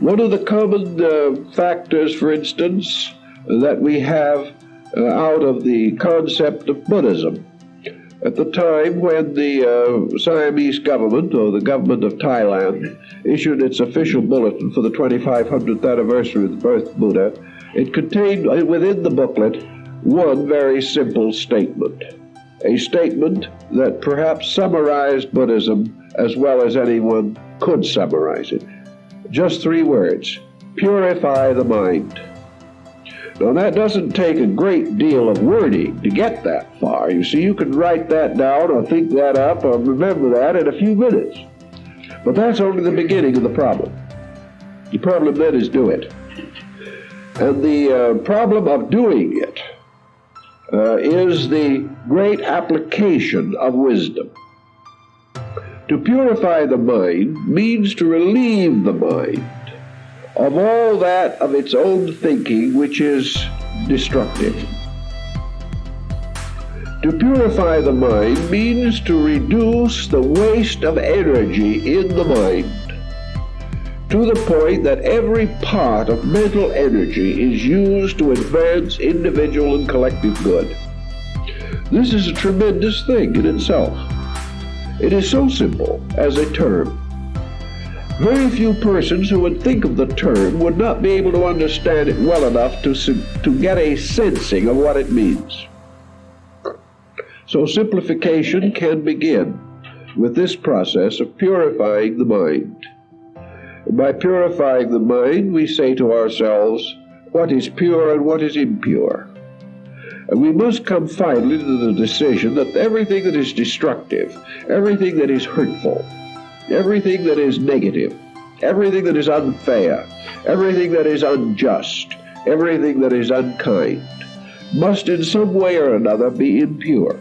One of the common factors, for instance, that we have out of the concept of Buddhism. At the time when the Siamese government, or the government of Thailand, issued its official bulletin for the 2500th anniversary of the birth of Buddha, it contained within the booklet one very simple statement. A statement that perhaps summarized Buddhism as well as anyone could summarize it. Just 3 words: purify the mind. Now that doesn't take a great deal of wording to get that far. You see, you can write that down or think that up or remember that in a few minutes. But that's only the beginning of the problem. The problem then is do it. And the problem of doing it is the great application of wisdom. To purify the mind means to relieve the mind of all that of its own thinking which is destructive. To purify the mind means to reduce the waste of energy in the mind to the point that every part of mental energy is used to advance individual and collective good. This is a tremendous thing in itself. It is so simple as a term. Very few persons who would think of the term would not be able to understand it well enough to get a sensing of what it means. So simplification can begin with this process of purifying the mind. By purifying the mind, we say to ourselves, what is pure and what is impure? And we must come finally to the decision that everything that is destructive, everything that is hurtful, everything that is negative, everything that is unfair, everything that is unjust, everything that is unkind, must in some way or another be impure.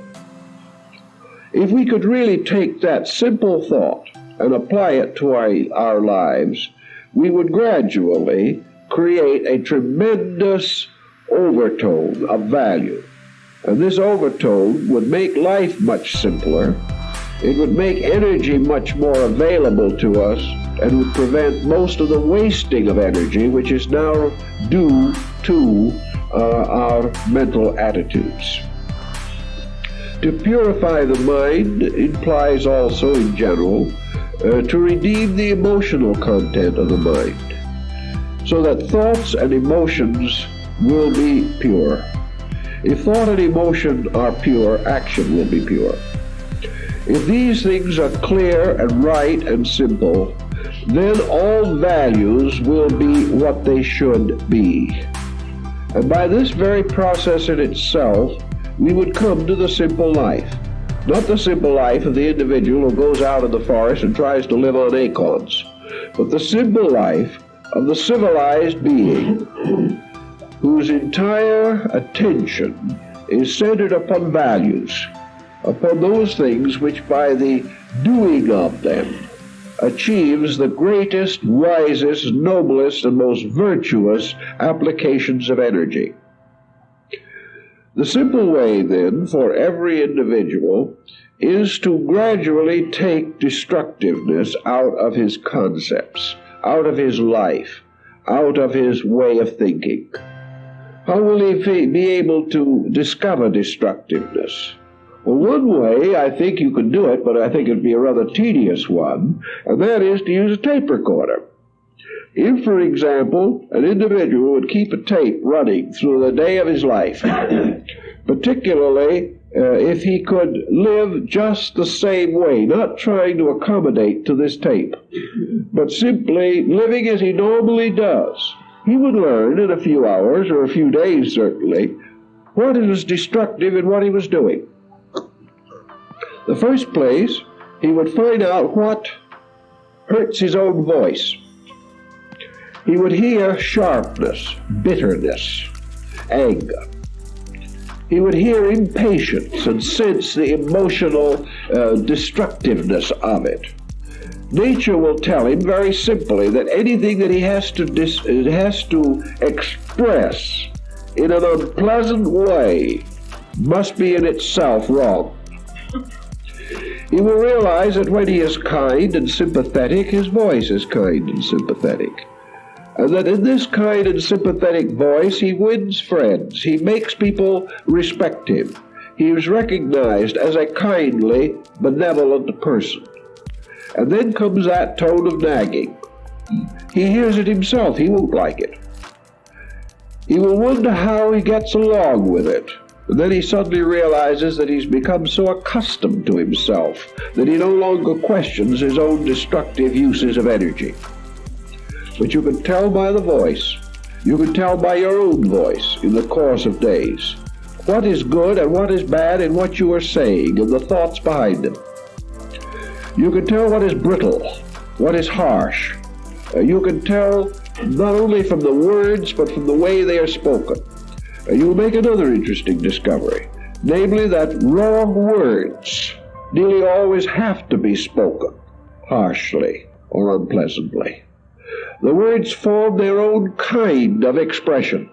If we could really take that simple thought and apply it to our lives, we would gradually create a tremendous overtone of value. And this overtone would make life much simpler. It would make energy much more available to us and would prevent most of the wasting of energy which is now due to our mental attitudes. To purify the mind implies also, in general, to redeem the emotional content of the mind, so that thoughts and emotions will be pure. If thought and emotion are pure, action will be pure. If these things are clear and right and simple, then all values will be what they should be. And by this very process in itself, we would come to the simple life. Not the simple life of the individual who goes out in the forest and tries to live on acorns, but the simple life of the civilized being whose entire attention is centered upon values, upon those things which by the doing of them achieves the greatest, wisest, noblest, and most virtuous applications of energy. The simple way, then, for every individual is to gradually take destructiveness out of his concepts, out of his life, out of his way of thinking. How will he be able to discover destructiveness? Well, one way, I think you could do it, but I think it would be a rather tedious one, and that is to use a tape recorder. If, for example, an individual would keep a tape running through the day of his life, particularly if he could live just the same way, not trying to accommodate to this tape, but simply living as he normally does, he would learn in a few hours, or a few days certainly, what was destructive in what he was doing. The first place, he would find out what hurts his own voice. He would hear sharpness, bitterness, anger. He would hear impatience and sense the emotional destructiveness of it. Nature will tell him very simply that anything that he has to express in an unpleasant way must be in itself wrong. He will realize that when he is kind and sympathetic, his voice is kind and sympathetic. And that in this kind and sympathetic voice he wins friends. He makes people respect him. He is recognized as a kindly, benevolent person. And then comes that tone of nagging. He hears it himself. He won't like it. He will wonder how he gets along with it. And then he suddenly realizes that he's become so accustomed to himself that he no longer questions his own destructive uses of energy. But you can tell by the voice, you can tell by your own voice in the course of days, what is good and what is bad in what you are saying and the thoughts behind them. You can tell what is brittle, what is harsh. You can tell not only from the words but from the way they are spoken. You will make another interesting discovery, namely that wrong words nearly always have to be spoken harshly or unpleasantly. The words form their own kind of expression.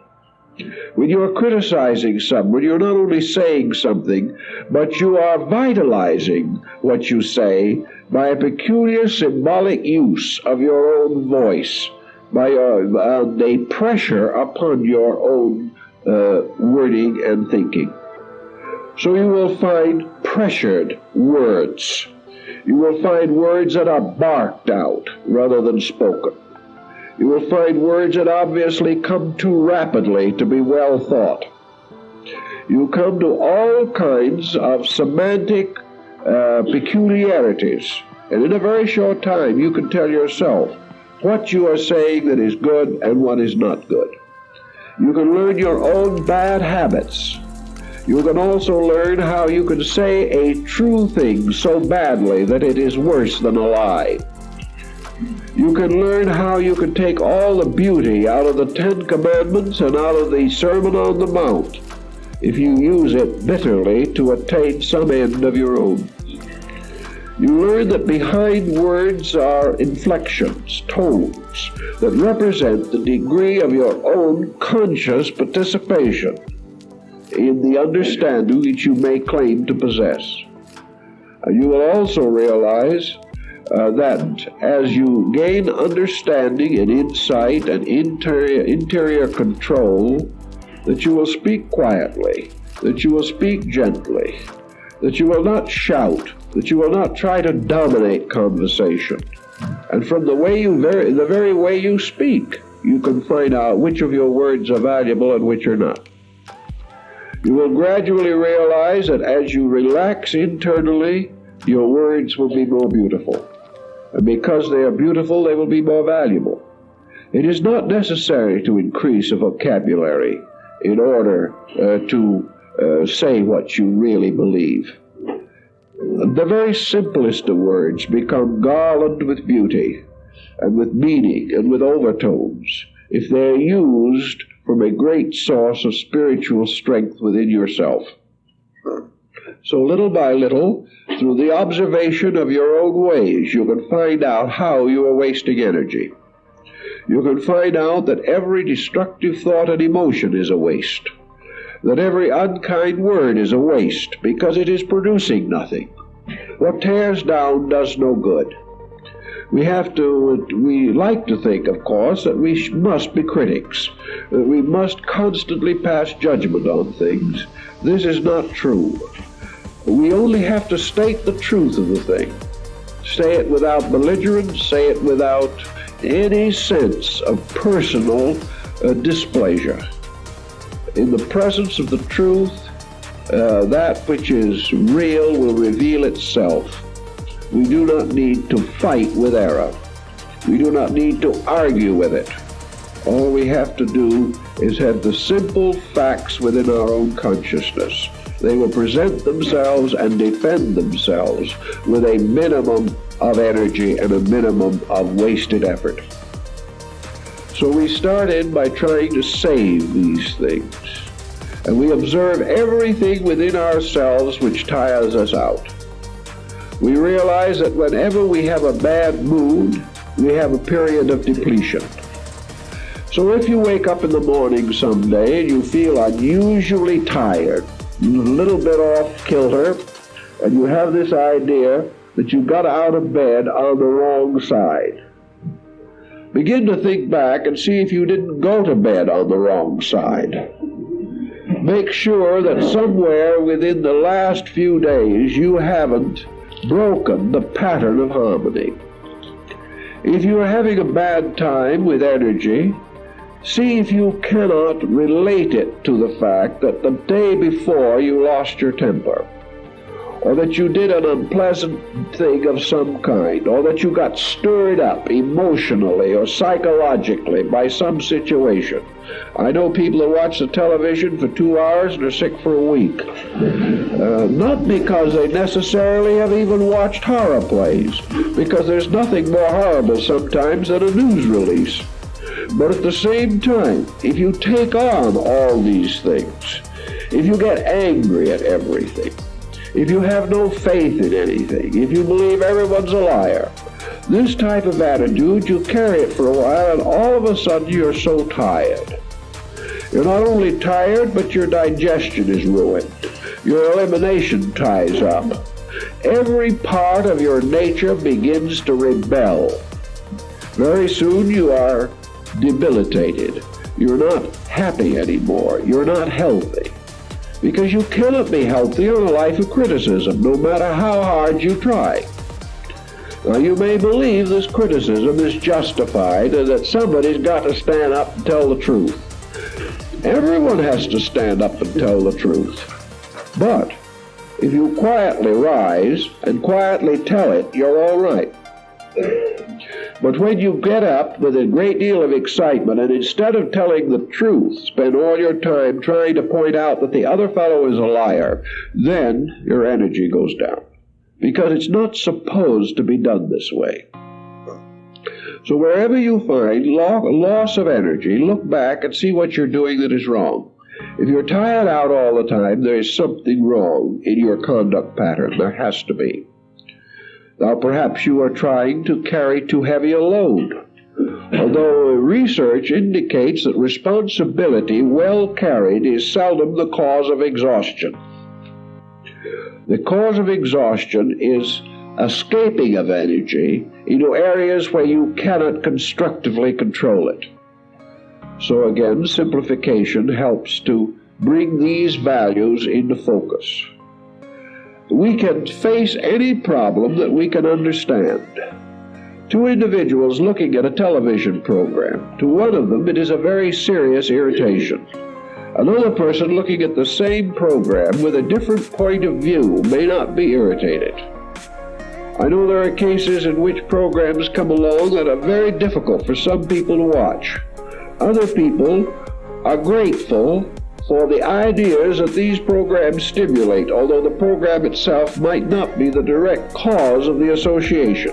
When you are criticizing someone, you're not only saying something, but you are vitalizing what you say by a peculiar symbolic use of your own voice, by a pressure upon your own wording and thinking. So you will find pressured words. You will find words that are barked out rather than spoken. You will find words that obviously come too rapidly to be well thought. You come to all kinds of semantic peculiarities, and in a very short time you can tell yourself what you are saying that is good and what is not good. You can learn your own bad habits. You can also learn how you can say a true thing so badly that it is worse than a lie. You can learn how you can take all the beauty out of the Ten Commandments and out of the Sermon on the Mount if you use it bitterly to attain some end of your own. You learn that behind words are inflections, tones, that represent the degree of your own conscious participation in the understanding which you may claim to possess. You will also realize that as you gain understanding and insight and interior control, that you will speak quietly, that you will speak gently, that you will not shout, that you will not try to dominate conversation. And from the very way you speak, you can find out which of your words are valuable and which are not. You will gradually realize that as you relax internally, your words will be more beautiful. And because they are beautiful, they will be more valuable. It is not necessary to increase a vocabulary in order to say what you really believe. The very simplest of words become garlanded with beauty and with meaning and with overtones if they are used from a great source of spiritual strength within yourself. So little by little, through the observation of your own ways, you can find out how you are wasting energy. You can find out that every destructive thought and emotion is a waste, that every unkind word is a waste because it is producing nothing. What tears down does no good. We like to think, of course, that we must be critics, that we must constantly pass judgment on things. This is not true. We only have to state the truth of the thing. Say it without belligerence, say it without any sense of personal displeasure. In the presence of the truth, that which is real will reveal itself. We do not need to fight with error. We do not need to argue with it. All we have to do is have the simple facts within our own consciousness. They will present themselves and defend themselves with a minimum of energy and a minimum of wasted effort. So we started by trying to save these things. And we observe everything within ourselves which tires us out. We realize that whenever we have a bad mood, we have a period of depletion. So if you wake up in the morning someday and you feel unusually tired, a little bit off kilter, and you have this idea that you got out of bed on the wrong side, Begin to think back and see if you didn't go to bed on the wrong side. Make sure that somewhere within the last few days you haven't broken the pattern of harmony. If you are having a bad time with energy, see if you cannot relate it to the fact that the day before you lost your temper, or that you did an unpleasant thing of some kind, or that you got stirred up emotionally or psychologically by some situation. I know people who watch the television for 2 hours and are sick for a week. Not because they necessarily have even watched horror plays, because there's nothing more horrible sometimes than a news release. But at the same time, if you take on all these things, if you get angry at everything, if you have no faith in anything, if you believe everyone's a liar, this type of attitude, you carry it for a while and all of a sudden you're so tired. You're not only tired, but your digestion is ruined. Your elimination ties up. Every part of your nature begins to rebel. Very soon you are debilitated. You're not happy anymore. You're not healthy. Because you cannot be healthy on a life of criticism, no matter how hard you try. Now, you may believe this criticism is justified and that somebody's got to stand up and tell the truth. Everyone has to stand up and tell the truth. But if you quietly rise and quietly tell it, you're all right. But when you get up with a great deal of excitement and instead of telling the truth, spend all your time trying to point out that the other fellow is a liar, then your energy goes down. Because it's not supposed to be done this way. So wherever you find loss of energy, look back and see what you're doing that is wrong. If you're tired out all the time, there is something wrong in your conduct pattern. There has to be. Now, perhaps you are trying to carry too heavy a load. Although research indicates that responsibility well carried is seldom the cause of exhaustion. The cause of exhaustion is escaping of energy into areas where you cannot constructively control it. So again, simplification helps to bring these values into focus. We can face any problem that we can understand. Two individuals looking at a television program. To one of them, it is a very serious irritation. Another person looking at the same program with a different point of view may not be irritated. I know there are cases in which programs come along that are very difficult for some people to watch. Other people are grateful for the ideas that these programs stimulate, although the program itself might not be the direct cause of the association.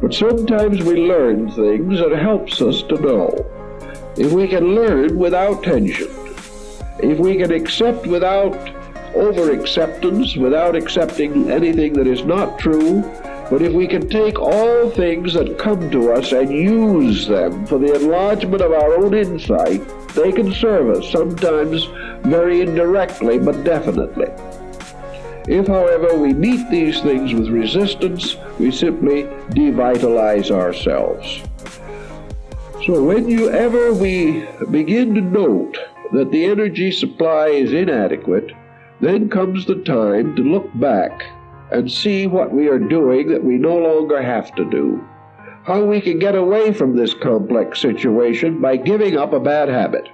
But sometimes we learn things that helps us to know. If we can learn without tension, if we can accept without over-acceptance, without accepting anything that is not true, but if we can take all things that come to us and use them for the enlargement of our own insight, they can serve us, sometimes very indirectly, but definitely. If, however, we meet these things with resistance, we simply devitalize ourselves. So whenever we begin to note that the energy supply is inadequate, then comes the time to look back and see what we are doing that we no longer have to do. How we can get away from this complex situation by giving up a bad habit.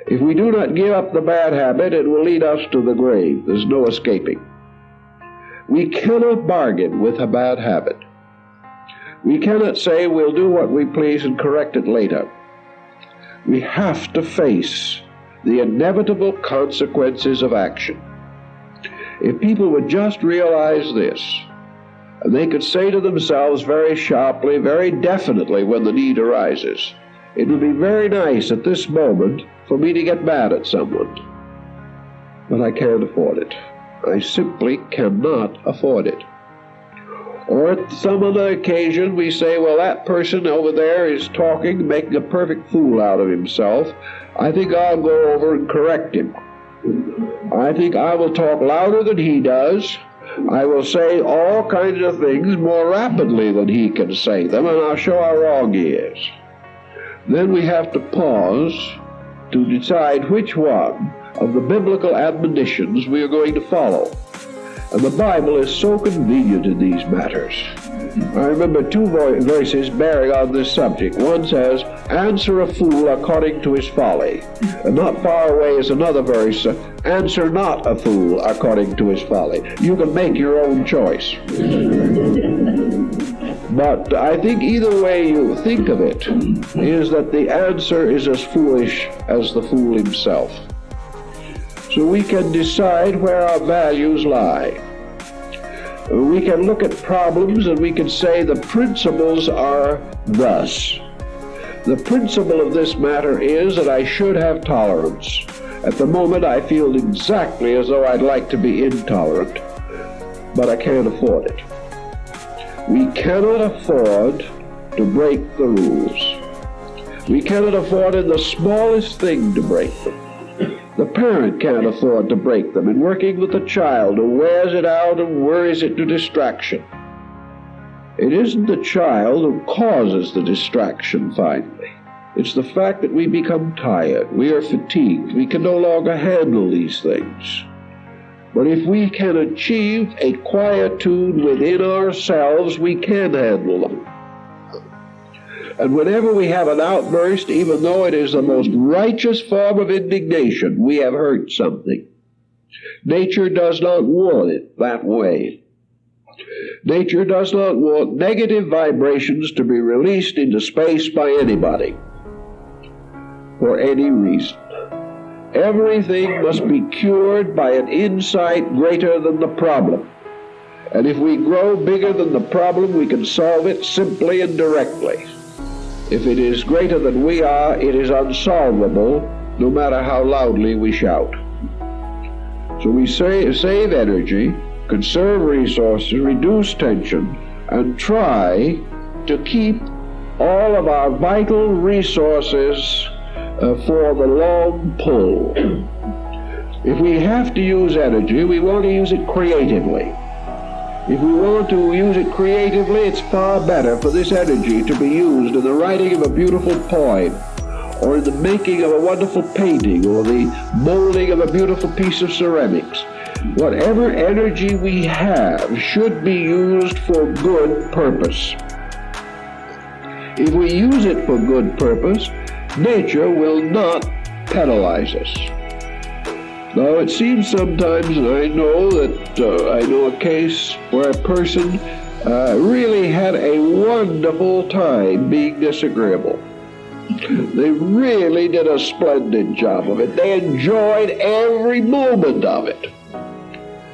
If we do not give up the bad habit, it will lead us to the grave. There's no escaping. We cannot bargain with a bad habit. We cannot say we'll do what we please and correct it later. We have to face the inevitable consequences of action. If people would just realize this, and they could say to themselves very sharply, very definitely when the need arises, it would be very nice at this moment for me to get mad at someone, but I can't afford it. I simply cannot afford it. Or at some other occasion we say, well, that person over there is talking, making a perfect fool out of himself. I think I'll go over and correct him. I think I will talk louder than he does, I will say all kinds of things more rapidly than he can say them, and I'll show how wrong he is. Then we have to pause to decide which one of the biblical admonitions we are going to follow. And the Bible is so convenient in these matters. I remember two verses bearing on this subject. One says, "Answer a fool according to his folly." And not far away is another verse, "Answer not a fool according to his folly." You can make your own choice. But I think either way you think of it is that the answer is as foolish as the fool himself. So we can decide where our values lie. We can look at problems and we can say the principles are thus. The principle of this matter is that I should have tolerance. At the moment I feel exactly as though I'd like to be intolerant, but I can't afford it. We cannot afford to break the rules. We cannot afford in the smallest thing to break them. The parent can't afford to break them in working with the child who wears it out and worries it to distraction. It isn't the child who causes the distraction finally. It's the fact that we become tired, we are fatigued, we can no longer handle these things. But if we can achieve a quietude within ourselves, we can handle them. And whenever we have an outburst, even though it is the most righteous form of indignation, we have hurt something. Nature does not want it that way. Nature does not want negative vibrations to be released into space by anybody, for any reason. Everything must be cured by an insight greater than the problem. And if we grow bigger than the problem, we can solve it simply and directly. If it is greater than we are, it is unsolvable, no matter how loudly we shout. So we save energy, conserve resources, reduce tension, and try to keep all of our vital resources for the long pull. If we have to use energy, we want to use it creatively. If we want to use it creatively, it's far better for this energy to be used in the writing of a beautiful poem, or in the making of a wonderful painting, or the molding of a beautiful piece of ceramics. Whatever energy we have should be used for good purpose. If we use it for good purpose, nature will not penalize us. Now, it seems sometimes, and I know that I know a case where a person really had a wonderful time being disagreeable. They really did a splendid job of it. They enjoyed every moment of it.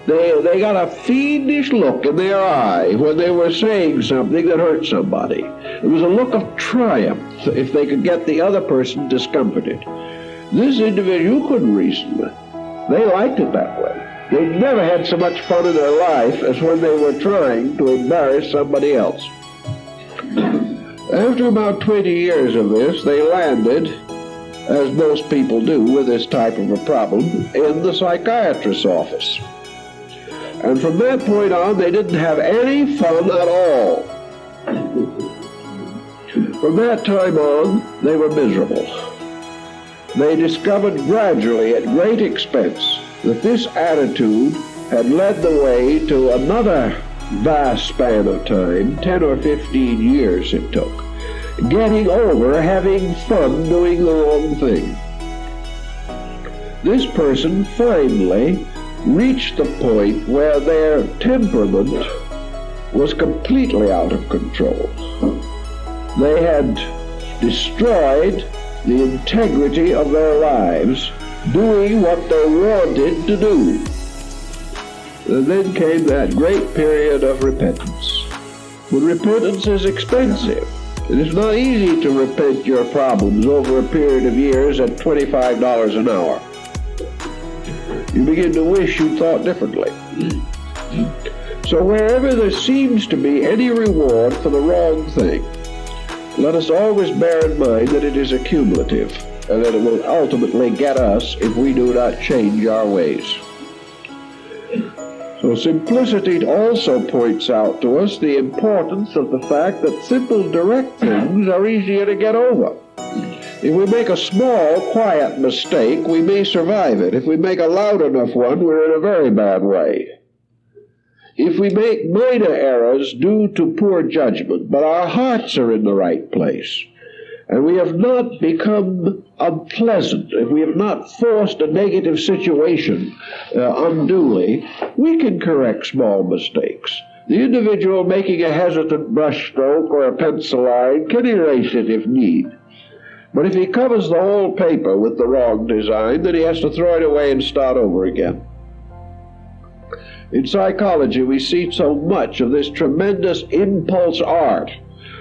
They got a fiendish look in their eye when they were saying something that hurt somebody. It was a look of triumph if they could get the other person discomforted. This individual couldn't reason with. They liked it that way. They never had so much fun in their life as when they were trying to embarrass somebody else. After about 20 years of this, they landed, as most people do with this type of a problem, in the psychiatrist's office. And from that point on, they didn't have any fun at all. From that time on, they were miserable. They discovered gradually, at great expense, that this attitude had led the way to another vast span of time, 10 or 15 years it took, getting over having fun doing the wrong thing. This person finally reached the point where their temperament was completely out of control. They had destroyed the integrity of their lives, doing what they wanted to do. And then came that great period of repentance. But repentance is expensive. It is not easy to repent your problems over a period of years at $25 an hour. You begin to wish you'd thought differently. So wherever there seems to be any reward for the wrong thing, let us always bear in mind that it is accumulative, and that it will ultimately get us if we do not change our ways. So simplicity also points out to us the importance of the fact that simple, direct things are easier to get over. If we make a small, quiet mistake, we may survive it. If we make a loud enough one, we're in a very bad way. If we make minor errors due to poor judgment, but our hearts are in the right place, and we have not become unpleasant, if we have not forced a negative situation unduly, we can correct small mistakes. The individual making a hesitant brushstroke or a pencil line can erase it if need. But if he covers the whole paper with the wrong design, then he has to throw it away and start over again. In psychology, we see so much of this tremendous impulse art,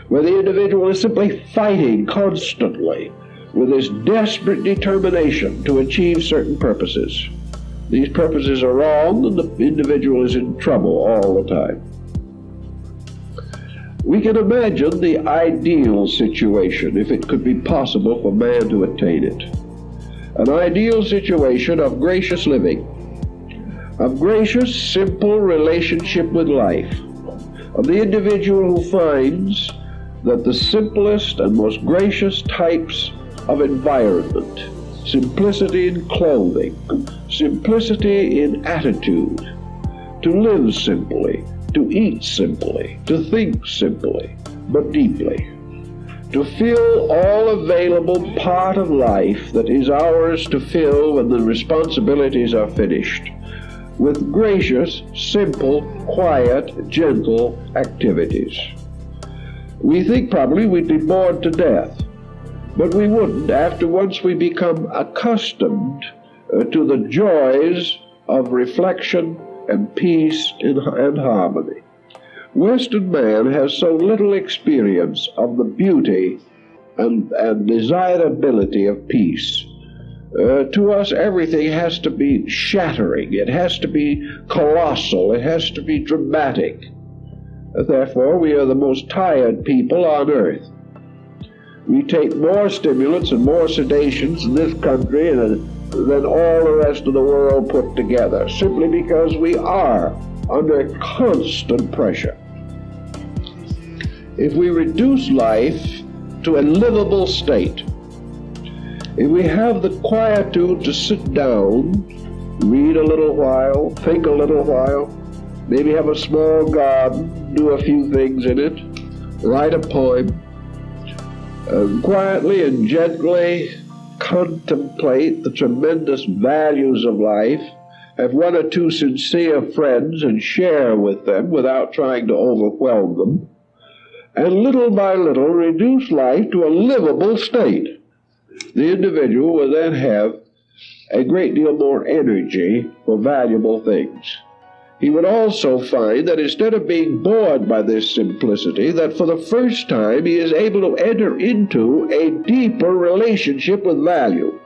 where the individual is simply fighting constantly with this desperate determination to achieve certain purposes. These purposes are wrong, and the individual is in trouble all the time. We can imagine the ideal situation, if it could be possible for man to attain it. An ideal situation of gracious living, of gracious, simple relationship with life, of the individual who finds that the simplest and most gracious types of environment, simplicity in clothing, simplicity in attitude, to live simply, to eat simply, to think simply, but deeply, to fill all available part of life that is ours to fill when the responsibilities are finished, with gracious, simple, quiet, gentle activities. We think probably we'd be bored to death, but we wouldn't after once we become accustomed to the joys of reflection and peace and harmony. Western man has so little experience of the beauty and desirability of peace. To us, everything has to be shattering. It has to be colossal. It has to be dramatic. Therefore, we are the most tired people on earth. We take more stimulants and more sedations in this country than all the rest of the world put together, simply because we are under constant pressure. If we reduce life to a livable state, if we have the quietude to sit down, read a little while, think a little while, maybe have a small garden, do a few things in it, write a poem, quietly and gently contemplate the tremendous values of life, have one or two sincere friends and share with them without trying to overwhelm them, and little by little reduce life to a livable state, the individual will then have a great deal more energy for valuable things. He would also find that instead of being bored by this simplicity, that for the first time he is able to enter into a deeper relationship with value.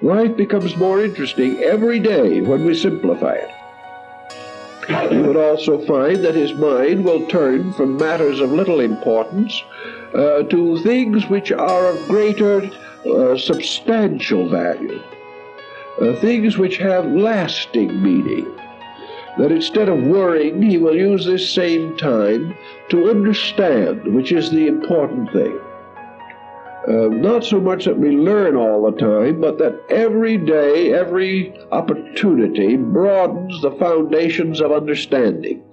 Life becomes more interesting every day when we simplify it. He would also find that his mind will turn from matters of little importance to things which are of greater substantial value, things which have lasting meaning. That instead of worrying, he will use this same time to understand, which is the important thing. Not so much that we learn all the time, but that every day, every opportunity broadens the foundations of understanding.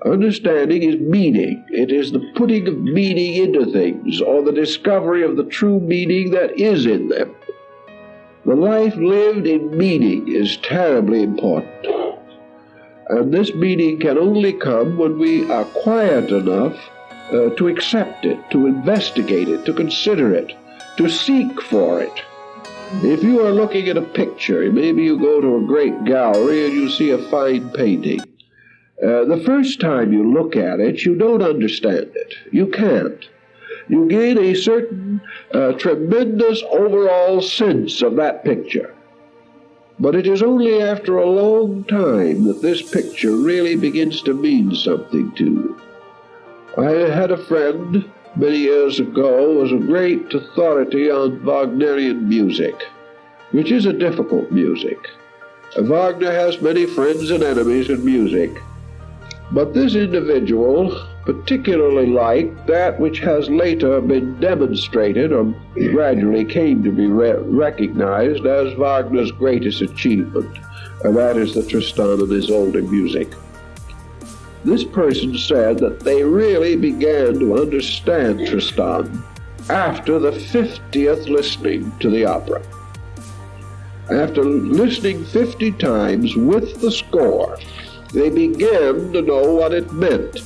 Understanding is meaning. It is the putting of meaning into things, or the discovery of the true meaning that is in them. The life lived in meaning is terribly important. And this meaning can only come when we are quiet enough to accept it, to investigate it, to consider it, to seek for it. If you are looking at a picture, maybe you go to a great gallery and you see a fine painting. The first time you look at it, you don't understand it. You can't. You gain a certain tremendous overall sense of that picture. But it is only after a long time that this picture really begins to mean something to you. I had a friend many years ago who was a great authority on Wagnerian music, which is a difficult music. Wagner has many friends and enemies in music, but this individual particularly liked that which has later been demonstrated or gradually came to be recognized as Wagner's greatest achievement, and that is the Tristan and Isolde music. This person said that they really began to understand Tristan after the 50th listening to the opera. After listening 50 times with the score, they began to know what it meant.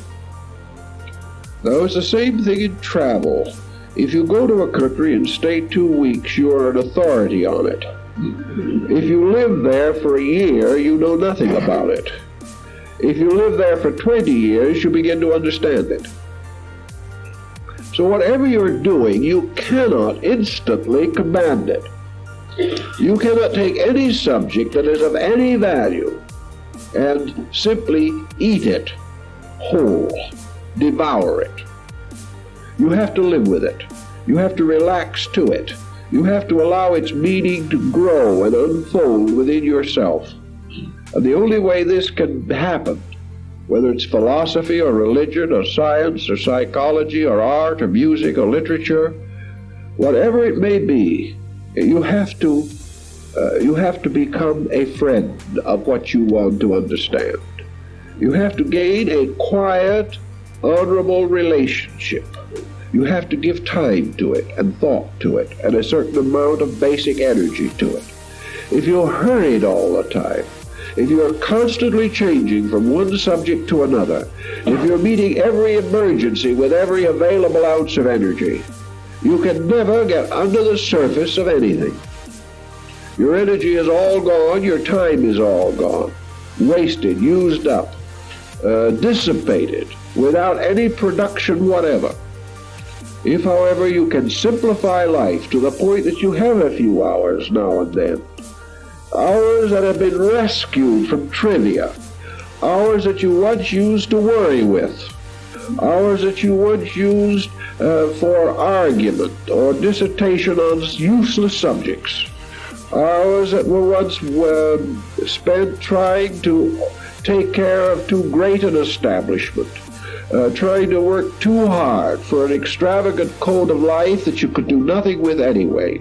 Now, it's the same thing in travel. If you go to a country and stay 2 weeks, you are an authority on it. If you live there for a year, you know nothing about it. If you live there for 20 years, you begin to understand it. So whatever you're doing, you cannot instantly command it. You cannot take any subject that is of any value and simply eat it whole, devour it. You have to live with it. You have to relax to it. You have to allow its meaning to grow and unfold within yourself. And the only way this can happen, whether it's philosophy or religion or science or psychology or art or music or literature, whatever it may be, you have to become a friend of what you want to understand. You have to gain a quiet, honorable relationship. You have to give time to it and thought to it and a certain amount of basic energy to it. If you're hurried all the time, if you're constantly changing from one subject to another, if you're meeting every emergency with every available ounce of energy, you can never get under the surface of anything. Your energy is all gone, your time is all gone, wasted, used up, dissipated, without any production whatever. If, however, you can simplify life to the point that you have a few hours now and then, hours that have been rescued from trivia, hours that you once used to worry with, hours that you once used for argument or dissertation on useless subjects, hours that were once spent trying to take care of too great an establishment, trying to work too hard for an extravagant code of life that you could do nothing with anyway.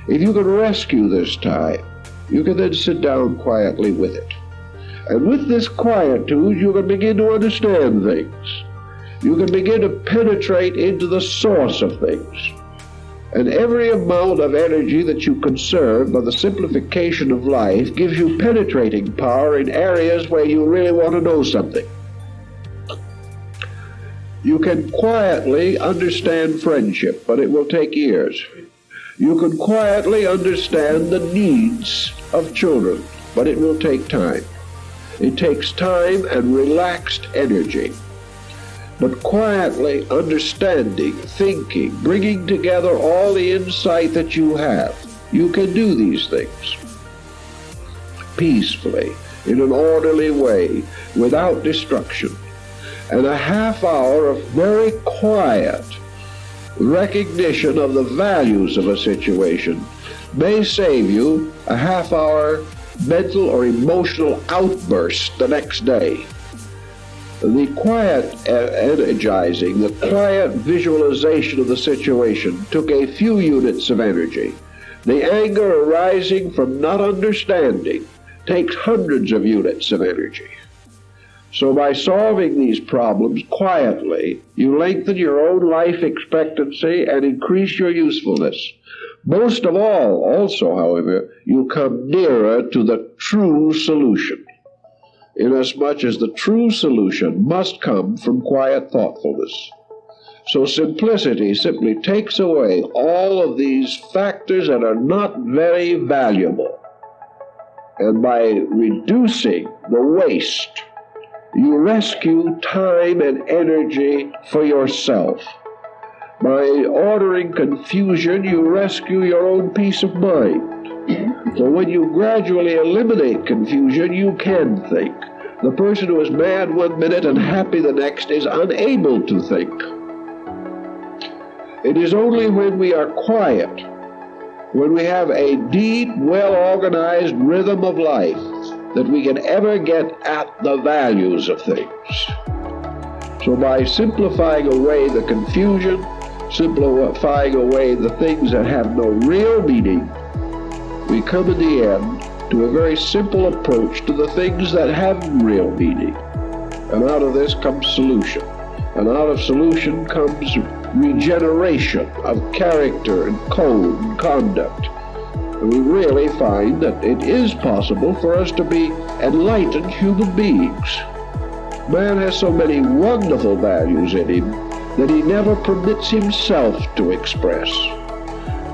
If you can rescue this time, you can then sit down quietly with it. And with this quietude, you can begin to understand things. You can begin to penetrate into the source of things. And every amount of energy that you conserve by the simplification of life gives you penetrating power in areas where you really want to know something. You can quietly understand friendship, but it will take years. You can quietly understand the needs of children, but it will take time. It takes time and relaxed energy. But quietly understanding, thinking, bringing together all the insight that you have, you can do these things peacefully, in an orderly way, without destruction. And a half hour of very quiet recognition of the values of a situation may save you a half-hour mental or emotional outburst the next day. The quiet energizing, the quiet visualization of the situation took a few units of energy. The anger arising from not understanding takes hundreds of units of energy. So by solving these problems quietly, you lengthen your own life expectancy and increase your usefulness. Most of all, also, however, you come nearer to the true solution, inasmuch as the true solution must come from quiet thoughtfulness. So simplicity simply takes away all of these factors that are not very valuable. And by reducing the waste, you rescue time and energy for yourself. By ordering confusion, you rescue your own peace of mind. So when you gradually eliminate confusion, you can think. The person who is mad one minute and happy the next is unable to think. It is only when we are quiet when we have a deep, well-organized rhythm of life, that we can ever get at the values of things. So by simplifying away the confusion, simplifying away the things that have no real meaning, we come in the end to a very simple approach to the things that have real meaning. And out of this comes solution. And out of solution comes regeneration of character and code and conduct. And we really find that it is possible for us to be enlightened human beings. Man has so many wonderful values in him that he never permits himself to express.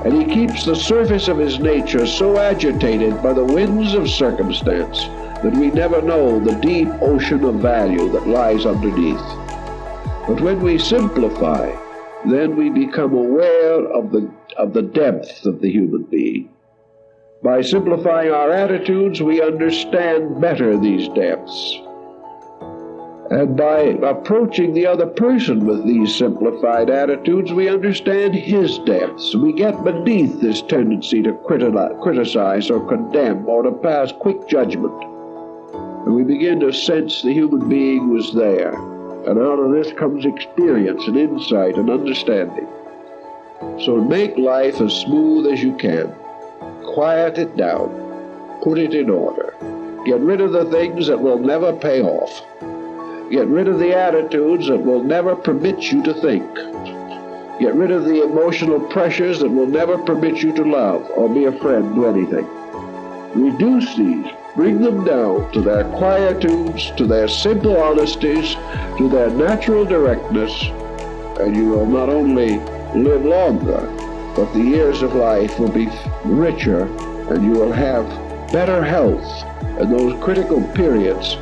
And he keeps the surface of his nature so agitated by the winds of circumstance that we never know the deep ocean of value that lies underneath. But when we simplify, then we become aware of the depth of the human being. By simplifying our attitudes, we understand better these depths. And by approaching the other person with these simplified attitudes, we understand his depths. We get beneath this tendency to criticize or condemn or to pass quick judgment. And we begin to sense the human being was there. And out of this comes experience and insight and understanding. So make life as smooth as you can. Quiet it down. Put it in order. Get rid of the things that will never pay off. Get rid of the attitudes that will never permit you to think. Get rid of the emotional pressures that will never permit you to love or be a friend to anything. Reduce these. Bring them down to their quietudes, to their simple honesties, to their natural directness, and you will not only live longer, but the years of life will be richer, and you will have better health in those critical periods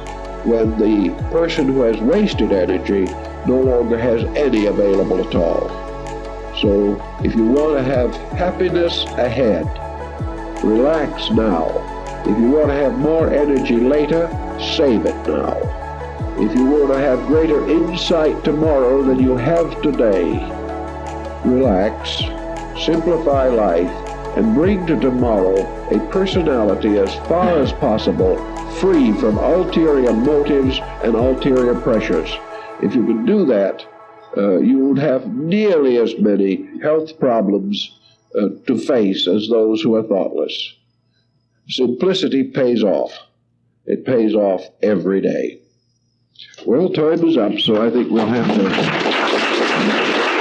when the person who has wasted energy no longer has any available at all. So if you want to have happiness ahead, relax now. If you want to have more energy later, save it now. If you want to have greater insight tomorrow than you have today, relax, simplify life, and bring to tomorrow a personality as far as possible free from ulterior motives and ulterior pressures. If you can do that, you won't have nearly as many health problems to face as those who are thoughtless. Simplicity pays off. It pays off every day. Well, time is up, so I think we'll have to